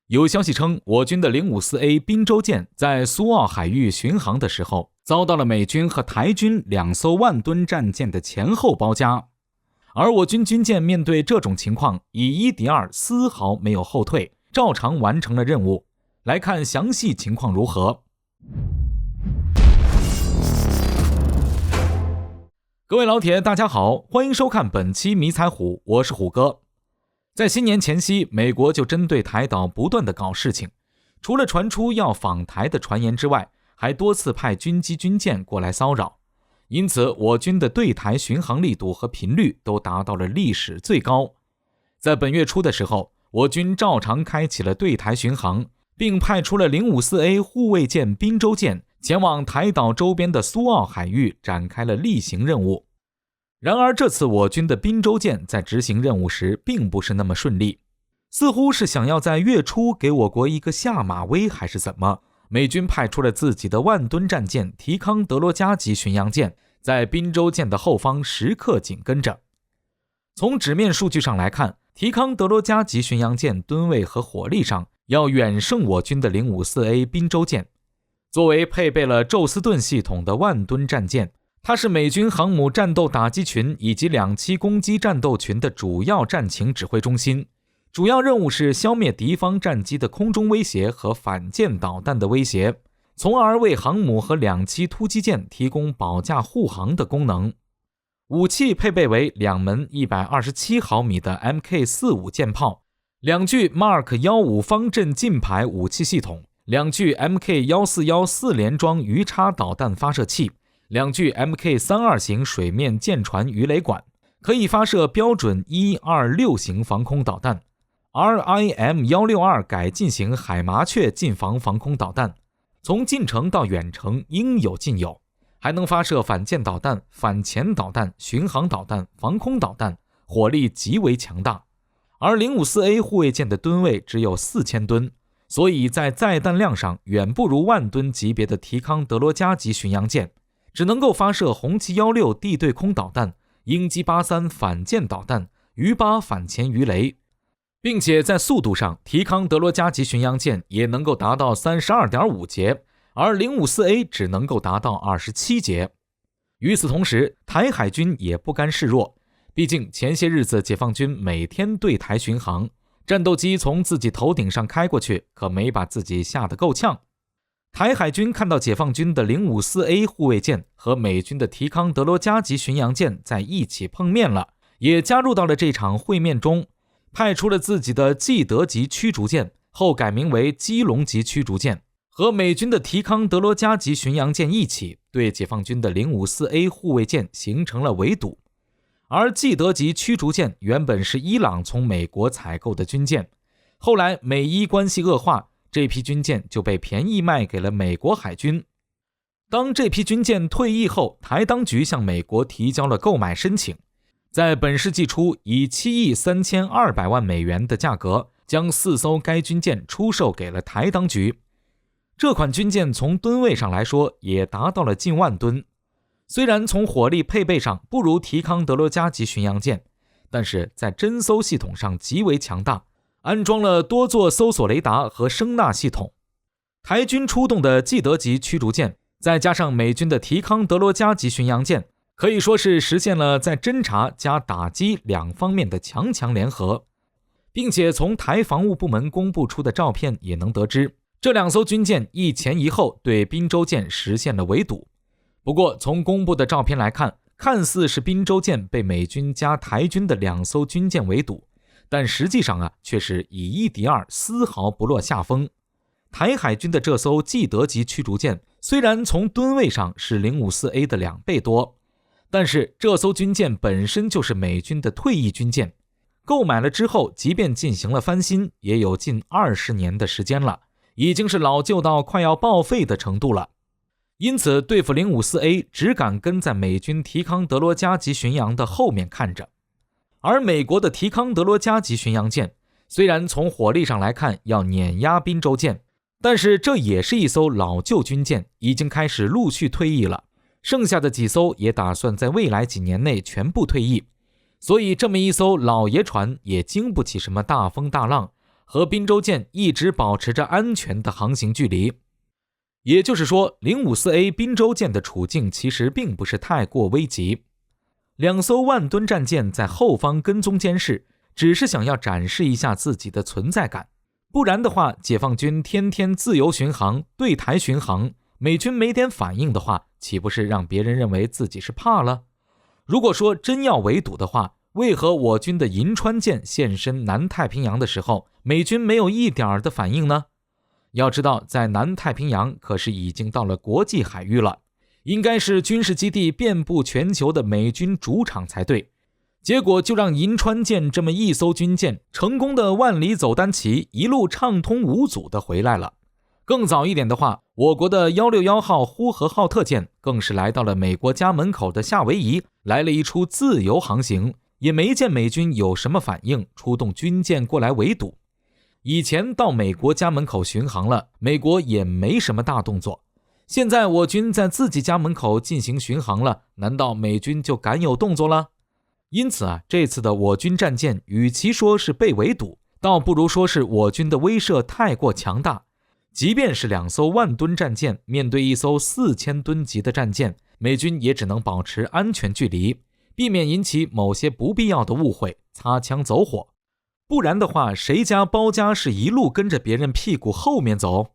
有消息称，我军的 054A 滨州舰在苏澳海域巡航的时候，遭到了美军和台军2艘万吨战舰的前后包夹。而我军军舰面对这种情况，以1敌2，丝毫没有后退，照常完成了任务。来看详细情况如何。各位老铁，大家好，欢迎收看本期迷彩虎，我是虎哥。在新年前夕，美国就针对台岛不断的搞事情，除了传出要访台的传言之外，还多次派军机军舰过来骚扰。因此，我军的对台巡航力度和频率都达到了历史最高。在本月初的时候，我军照常开启了对台巡航，并派出了 054A 护卫舰滨州舰前往台岛周边的苏澳海域展开了例行任务。然而这次我军的滨州舰在执行任务时并不是那么顺利，似乎是想要在月初给我国一个下马威还是怎么，美军派出了自己的万吨战舰提康德罗加级巡洋舰在滨州舰的后方时刻紧跟着。从纸面数据上来看，提康德罗加级巡洋舰吨位和火力上要远胜我军的 054A 滨州舰。作为配备了宙斯盾系统的万吨战舰，它是美军航母战斗打击群以及2栖攻击战斗群的主要战情指挥中心，主要任务是消灭敌方战机的空中威胁和反舰导弹的威胁，从而为航母和2栖突击舰提供保驾护航的功能。武器配备为2门127毫米的 MK45 舰炮，2具 Mark 15方阵近排武器系统，2具 MK141 4连装鱼叉导弹发射器，2具 MK32 型水面舰船鱼雷管，可以发射标准126型防空导弹， RIM-162 改进型海麻雀近防防空导弹，从近程到远程应有尽有，还能发射反舰导弹、反潜导弹、巡航导弹、防空导弹，火力极为强大。而 054A 护卫舰的吨位只有4000吨，所以在载弹量上远不如万吨级别的提康德罗加级巡洋舰，只能够发射红旗16地对空导弹、鹰击83反舰导弹、鱼8反潜鱼雷，并且在速度上，提康德罗加级巡洋舰也能够达到 32.5 节，而 054A 只能够达到27节。与此同时，台海军也不甘示弱，毕竟前些日子解放军每天对台巡航，战斗机从自己头顶上开过去，可没把自己吓得够呛。台海军看到解放军的 054A 护卫舰和美军的提康德罗加级巡洋舰在一起碰面了，也加入到了这场会面中，派出了自己的济德级驱逐舰，后改名为基隆级驱逐舰，和美军的提康德罗加级巡洋舰一起对解放军的 054A 护卫舰形成了围堵。而济德级驱逐舰原本是伊朗从美国采购的军舰，后来美伊关系恶化，这批军舰就被便宜卖给了美国海军。当这批军舰退役后，台当局向美国提交了购买申请，在本世纪初以7亿3200万美元的价格将4艘该军舰出售给了台当局。这款军舰从吨位上来说也达到了近万吨，虽然从火力配备上不如提康德罗加级巡洋舰，但是在侦搜系统上极为强大，安装了多座搜索雷达和声纳系统。台军出动的济德级驱逐舰，再加上美军的提康德罗加级巡洋舰，可以说是实现了在侦察加打击2方面的强强联合。并且从台防务部门公布出的照片也能得知，这2艘军舰一前一后对滨州舰实现了围堵。不过从公布的照片来看，看似是滨州舰被美军加台军的2艘军舰围堵，但实际上却是以1敌2，丝毫不落下风。台海军的这艘济德级驱逐舰虽然从吨位上是 054A 的2倍多，但是这艘军舰本身就是美军的退役军舰，购买了之后即便进行了翻新，也有近20年的时间了，已经是老旧到快要报废的程度了。因此对付 054A 只敢跟在美军提康德罗加级巡洋的后面看着。而美国的提康德罗加级巡洋舰虽然从火力上来看要碾压滨州舰，但是这也是一艘老旧军舰，已经开始陆续退役了，剩下的几艘也打算在未来几年内全部退役，所以这么一艘老爷船也经不起什么大风大浪，和滨州舰一直保持着安全的航行距离。也就是说， 054A 滨州舰的处境其实并不是太过危急。2艘万吨战舰在后方跟踪监视，只是想要展示一下自己的存在感。不然的话，解放军天天自由巡航、对台巡航，美军没点反应的话，岂不是让别人认为自己是怕了？如果说真要围堵的话，为何我军的银川舰现身南太平洋的时候，美军没有一点的反应呢？要知道，在南太平洋可是已经到了国际海域了，应该是军事基地遍布全球的美军主场才对。结果就让银川舰这么一艘军舰成功的万里走单骑，一路畅通无阻的回来了。更早一点的话，我国的161号呼和浩特舰更是来到了美国家门口的夏威夷，来了一出自由航行，也没见美军有什么反应，出动军舰过来围堵。以前到美国家门口巡航了，美国也没什么大动作。现在我军在自己家门口进行巡航了，难道美军就敢有动作了？因此这次的我军战舰与其说是被围堵，倒不如说是我军的威慑太过强大。即便是2艘万吨战舰面对一艘4000吨级的战舰，美军也只能保持安全距离，避免引起某些不必要的误会，擦枪走火。不然的话，谁家包家是一路跟着别人屁股后面走？